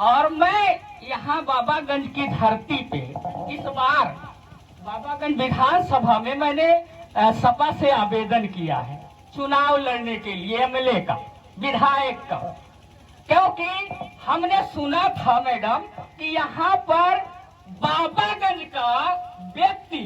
और मैं यहाँ बाबागंज की धरती पे इस बार बाबागंज विधानसभा में मैंने सपा से आवेदन किया है चुनाव लड़ने के लिए, एमएलए का, विधायक का। क्योंकि हमने सुना था मैडम कि यहाँ पर बाबागंज का व्यक्ति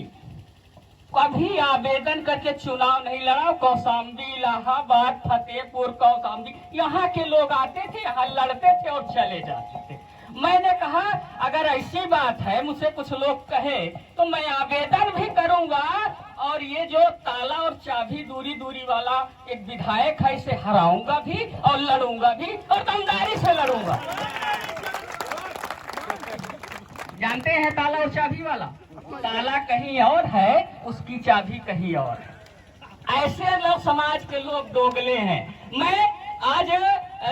कभी आवेदन करके चुनाव नहीं लड़ा। कौशाम्बी, इलाहाबाद, फतेहपुर, कौशाम्बी, यहाँ के लोग आते थे, यहाँ लड़ते थे और चले जाते थे। मैंने कहा अगर ऐसी बात है, मुझसे कुछ लोग कहे तो मैं आवेदन भी करूंगा और ये जो ताला और चाबी दूरी दूरी वाला एक विधायक है इसे हराऊंगा भी और लड़ूंगा भी और दमदारी से लड़ूंगा। जानते हैं ताला और चाबी वाला? ताला कहीं और है, उसकी चाबी कहीं और है। ऐसे लोग समाज के लोग दोगले हैं। मैं आज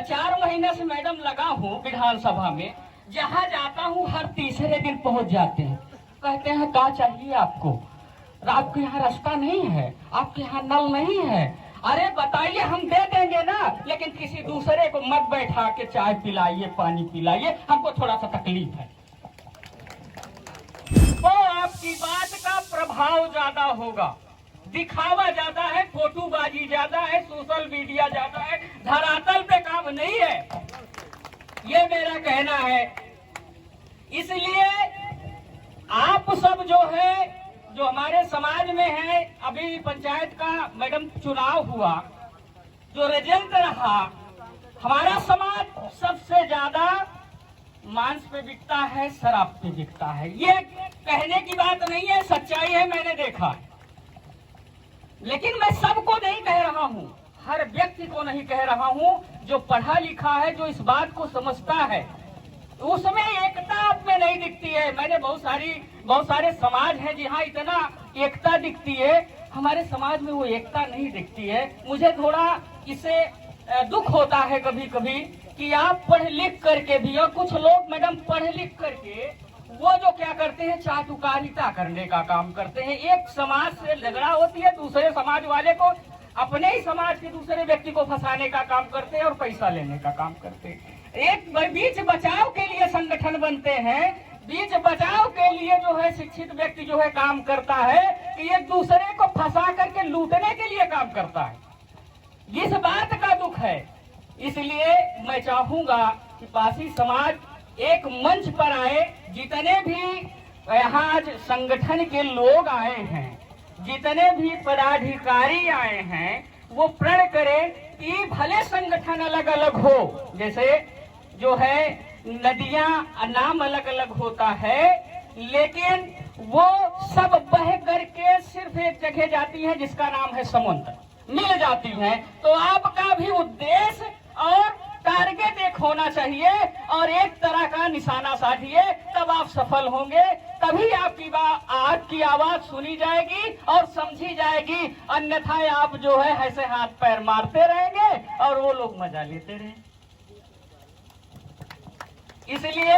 4 महीने से मैडम लगा हूँ विधानसभा में, जहाँ जाता हूँ हर तीसरे दिन पहुँच जाते हैं, कहते हैं क्या चाहिए आपको, आपके यहाँ रास्ता नहीं है, आपके यहाँ नल नहीं है। अरे बताइए हम दे देंगे ना, लेकिन किसी दूसरे को मत बैठा के चाय पिलाइए, पानी पिलाइए, हमको थोड़ा सा तकलीफ है। तो आपकी बात का प्रभाव ज्यादा होगा, दिखावा ज्यादा है, फोटोबाजी ज्यादा है, सोशल मीडिया ज्यादा है, धरातल पे काम नहीं है, ये मेरा कहना है। इसलिए आप सब जो है, जो हमारे समाज में है, अभी पंचायत का मैडम चुनाव हुआ, जो रिजल्ट रहा, हमारा समाज सबसे ज्यादा मांस पे बिकता है, शराब पे बिकता है। ये कहने की बात नहीं है, सच्चाई है, मैंने देखा है। लेकिन मैं सबको नहीं कह रहा हूँ, हर व्यक्ति को नहीं कह रहा हूँ, जो पढ़ा लिखा है, जो इस बात को समझता है, उसमें एकता आप में नहीं दिखती है। मैंने बहुत सारे समाज हैं जहाँ इतना एकता दिखती है, हमारे समाज में वो एकता नहीं दिखती है। मुझे थोड़ा इससे दुख होता है कभी कभी कि आप पढ़ लिख करके भी, और कुछ लोग मैडम पढ़ लिख करके वो जो क्या करते हैं, चाटुकारिता करने का काम करते हैं। एक समाज से झगड़ा होती है, दूसरे समाज वाले को, अपने ही समाज के दूसरे व्यक्ति को फंसाने का काम करते हैं और पैसा लेने का काम करते हैं। एक बीच बचाव के लिए संगठन बनते हैं, बीच बचाव के लिए जो है शिक्षित व्यक्ति जो है काम करता है कि एक दूसरे को फंसा करके लूटने के लिए काम करता है। इस बात का दुख है। इसलिए मैं चाहूंगा कि पासी समाज एक मंच पर आए, जितने भी यहाँ आज संगठन के लोग आए हैं, जितने भी पदाधिकारी आए हैं, वो प्रण करें कि भले संगठन अलग अलग हो, जैसे जो है नदियां नाम अलग अलग होता है, लेकिन वो सब बह करके सिर्फ एक जगह जाती है जिसका नाम है समुद्र, मिल जाती हैं। तो आपका भी उद्देश्य और टारगेट एक होना चाहिए और एक तरह का निशाना साधिए, तब आप सफल होंगे, तभी आपकी आवाज सुनी जाएगी और समझी जाएगी। अन्यथा आप जो है ऐसे हाथ पैर मारते रहेंगे और वो लोग मजा लेते रहेंगे। इसलिए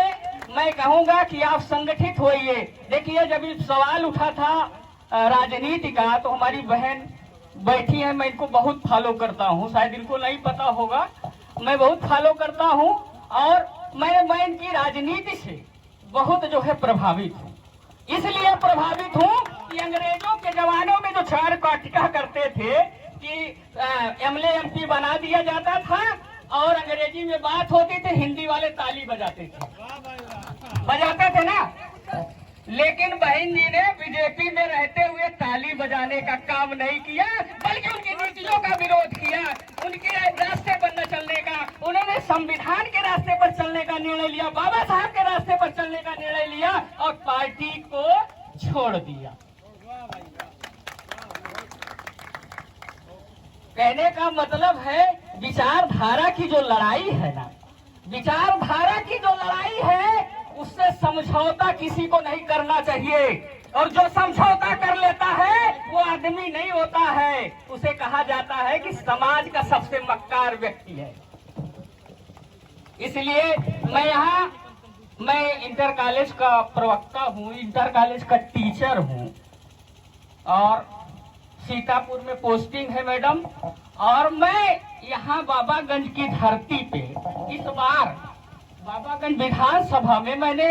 मैं कहूंगा कि आप संगठित होइए। देखिए, जब सवाल उठा था राजनीति का, तो हमारी बहन बैठी है, मैं इनको बहुत फॉलो करता हूँ, शायद इनको नहीं पता होगा, मैं बहुत फॉलो करता हूँ और मैं इनकी राजनीति से बहुत जो है प्रभावित हूँ। इसलिए प्रभावित हूँ कि अंग्रेजों के जमानों में जो चार काटिका करते थे कि एमएलए एमपी बना दिया जाता था और अंग्रेजी में बात होती थी, हिंदी वाले ताली बजाते थे ना। लेकिन बहन जी ने बीजेपी में रहते हुए ताली बजाने का काम नहीं किया, बल्कि उनकी नीतियों का विरोध किया, उनके रास्ते पर न चलने का, उन्होंने संविधान के रास्ते पर चलने का निर्णय लिया, बाबा साहब के रास्ते पर चलने का निर्णय लिया और पार्टी को छोड़ दिया। कहने का मतलब है, विचारधारा की जो लड़ाई है ना, विचारधारा की जो लड़ाई है, उससे समझौता किसी को नहीं करना चाहिए। और जो समझौता कर लेता है वो आदमी नहीं होता है, उसे कहा जाता है कि समाज का सबसे मक्कार व्यक्ति है। इसलिए मैं इंटर कॉलेज का प्रवक्ता हूँ, इंटर कॉलेज का टीचर हूँ और सीतापुर में पोस्टिंग है मैडम। और मैं यहाँ बाबागंज की धरती पे इस बार बाबागंज विधानसभा में मैंने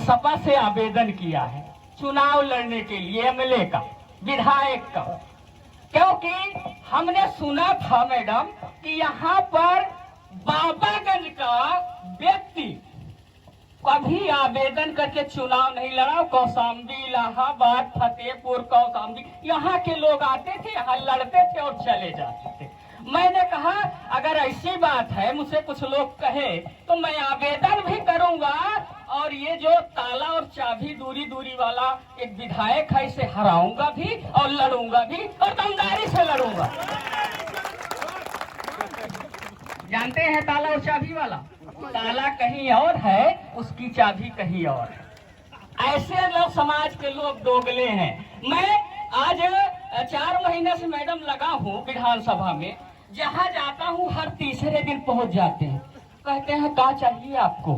सपा से आवेदन किया है चुनाव लड़ने के लिए, एमएलए का, विधायक का, क्योंकि हमने सुना था मैडम कि यहाँ पर बाबागंज का व्यक्ति कभी आवेदन करके चुनाव नहीं लड़ा। कौशाम्बी, इलाहाबाद, फतेहपुर, कौशाम्बी, यहाँ के लोग आते थे, यहाँ लड़ते थे और चले जाते थे। मैंने कहा अगर ऐसी बात है, मुझसे कुछ लोग कहे तो मैं आवेदन भी करूंगा और ये जो ताला और चाबी दूरी दूरी वाला एक विधायक है इसे हराऊंगा भी और लड़ूंगा भी और दमदारी से लड़ूंगा। जानते हैं ताला और चाबी वाला? ताला कहीं और है, उसकी चाबी कहीं और है। ऐसे लोग समाज के लोग दोगले हैं। मैं आज 4 महीने से मैडम लगा हूँ विधानसभा में, जहाँ जाता हूँ हर तीसरे दिन पहुँच जाते हैं, कहते हैं क्या चाहिए आपको,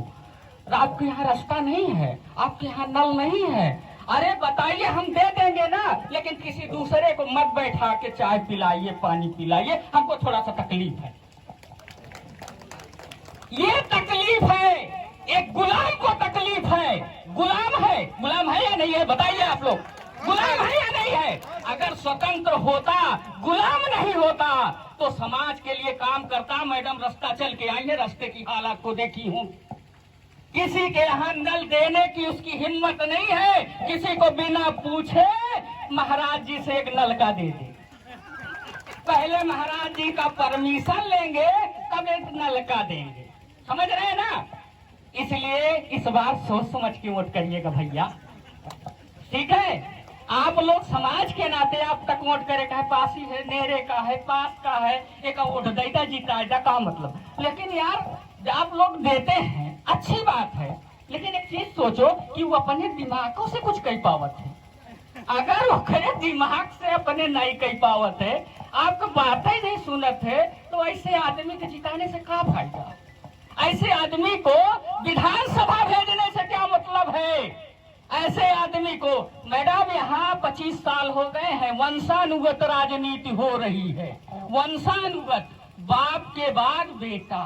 आपके यहाँ रास्ता नहीं है, आपके यहाँ नल नहीं है। अरे बताइए, हम दे देंगे ना, लेकिन किसी दूसरे को मत बैठा के चाय पिलाइए, पानी पिलाइए, हमको थोड़ा सा तकलीफ है। ये तकलीफ है, एक गुलाम को तकलीफ है। गुलाम है या नहीं है बताइए आप लोग, गुलाम है या नहीं है? अगर स्वतंत्र होता, गुलाम नहीं होता तो समाज के लिए काम करता। मैडम रास्ता चल के आई है, रास्ते की हालत को देखी हूँ। किसी के यहाँ नल देने की उसकी हिम्मत नहीं है, किसी को बिना पूछे महाराज जी से एक नल का दे दे। पहले महाराज जी का परमिशन लेंगे तब एक नल का देंगे, समझ रहे हैं ना? इसलिए इस बार सोच समझ के वोट करिएगा भैया, ठीक है? आप लोग समाज के नाते आप तक वोट करे का है, पासी है, नेरे का है, पास का है, एक वोट देता जीता का मतलब। लेकिन यार आप लोग देते हैं, अच्छी बात है, लेकिन एक चीज सोचो कि वो अपने दिमागों से कुछ कही पावत है। अगर वो खरे दिमाग से अपने नहीं कही पावत है, आपको बातें नहीं सुनत है, तो ऐसे आदमी के जिताने से क्या फायदा? ऐसे आदमी को विधानसभा भेजने से क्या मतलब है? ऐसे आदमी को मैडम यहाँ 25 साल हो गए हैं, वंशानुगत राजनीति हो रही है। वंशानुगत, बाप के बाद बेटा,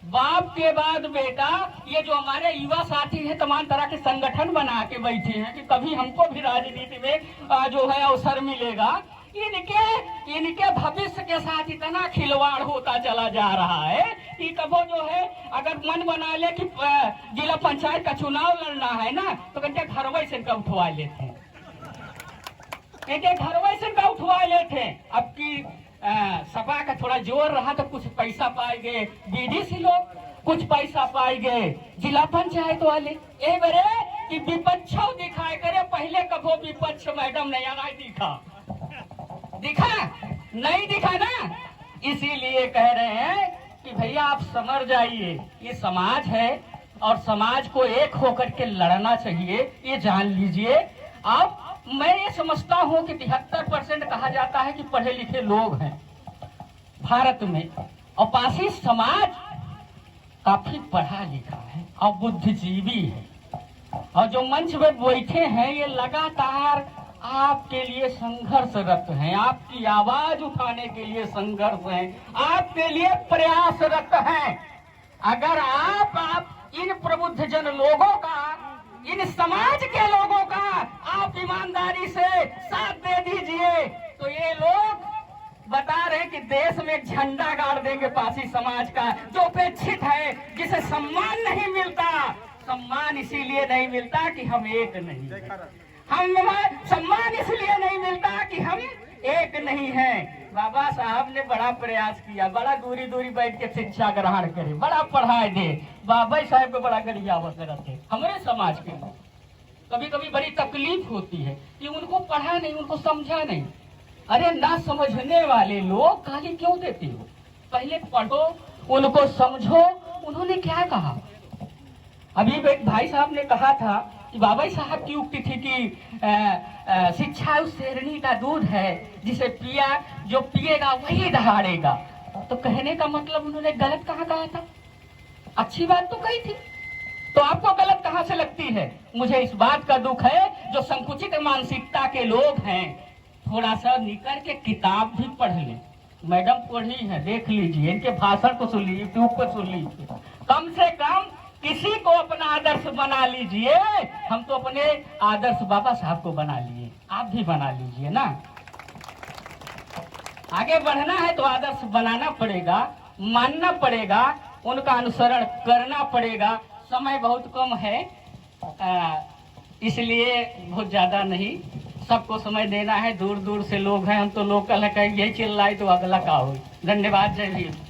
बाप के बाद बेटा। ये जो हमारे युवा साथी हैं तमाम तरह के संगठन बना के बैठे हैं कि कभी हमको भी राजनीति में जो है अवसर मिलेगा। इनके भविष्य के साथ इतना खिलवाड़ होता चला जा रहा है कि कबो जो है अगर मन बना ले कि जिला पंचायत का चुनाव लड़ना है ना, तो घंटे घर वैसे का उठवा लेते हैं, घर वैसे का उठवा लेते हैं। अब की सपा का थोड़ा जोर रहा तो कुछ पैसा पाए गए बीडीसी लोग, कुछ पैसा पाए गए जिला पंचायत वाले। ए बरे कि विपक्ष दिखाए करे, पहले कबो विपक्ष मैडम नहीं आना दिखा नहीं दिखा ना। इसीलिए कह रहे हैं कि भैया आप समझ जाइए, ये समाज है और समाज को एक होकर के लड़ना चाहिए, ये जान लीजिए आप। मैं ये समझता हूँ कि 73% कहा जाता है कि पढ़े लिखे लोग हैं भारत में, और पासी समाज काफी पढ़ा लिखा है और बुद्धिजीवी है, और जो मंच में बैठे हैं ये लगातार आपके लिए संघर्षरत हैं, आपकी आवाज उठाने के लिए संघर्ष हैं, आपके लिए प्रयासरत हैं। अगर आप इन प्रबुद्ध जन लोगों का, इन समाज के लोगों का आप ईमानदारी से साथ दे दीजिए तो ये लोग बता रहे कि देश में एक झंडा गाड़ देंगे पासी समाज का, जो उपेक्षित है, जिसे सम्मान नहीं मिलता। सम्मान इसीलिए नहीं मिलता कि हम एक नहीं, हम सम्मान इसलिए नहीं मिलता कि हम एक नहीं हैं। बाबा साहब ने बड़ा प्रयास किया, बड़ा दूरी दूरी बैठ के शिक्षा ग्रहण करे, बड़ा पढ़ाए दे। बाबा साहब को बड़ा गरियावत रहते हमारे समाज के लोग। कभी कभी बड़ी तकलीफ होती है कि उनको पढ़ा नहीं, उनको समझा नहीं। अरे ना समझने वाले लोग गाली क्यों देते हो? पहले पढ़ो, उनको समझो। उन्होंने क्या कहा? अभी एक भाई साहब ने कहा था कि बाबा साहब की उक्ति थी कि शिक्षा उस शेरनी का दूध है जिसे पिया, जो पिएगा वही दहाड़ेगा। तो कहने का मतलब उन्होंने गलत कहा था? अच्छी बात तो कही थी, तो आपको गलत कहाँ से लगती है? मुझे इस बात का दुख है जो संकुचित मानसिकता के लोग हैं, थोड़ा सा निकल के किताब भी पढ़ लें। मैडम पढ़ी है, देख लीजिए, इनके भाषण को सुन लीजिए, यूट्यूब पर सुन लीजिए। कम से कम किसी को अपना आदर्श बना लीजिए। हम तो अपने आदर्श बाबा साहब को बना लिए, आप भी बना लीजिए ना। आगे बढ़ना है तो आदर्श बनाना पड़ेगा, मानना पड़ेगा, उनका अनुसरण करना पड़ेगा। समय बहुत कम है, इसलिए बहुत ज्यादा नहीं, सबको समय देना है। दूर दूर से लोग हैं, हम तो लोकल है, कहीं यही चिल्लाए तो अगला का हो। धन्यवाद, जय भीम।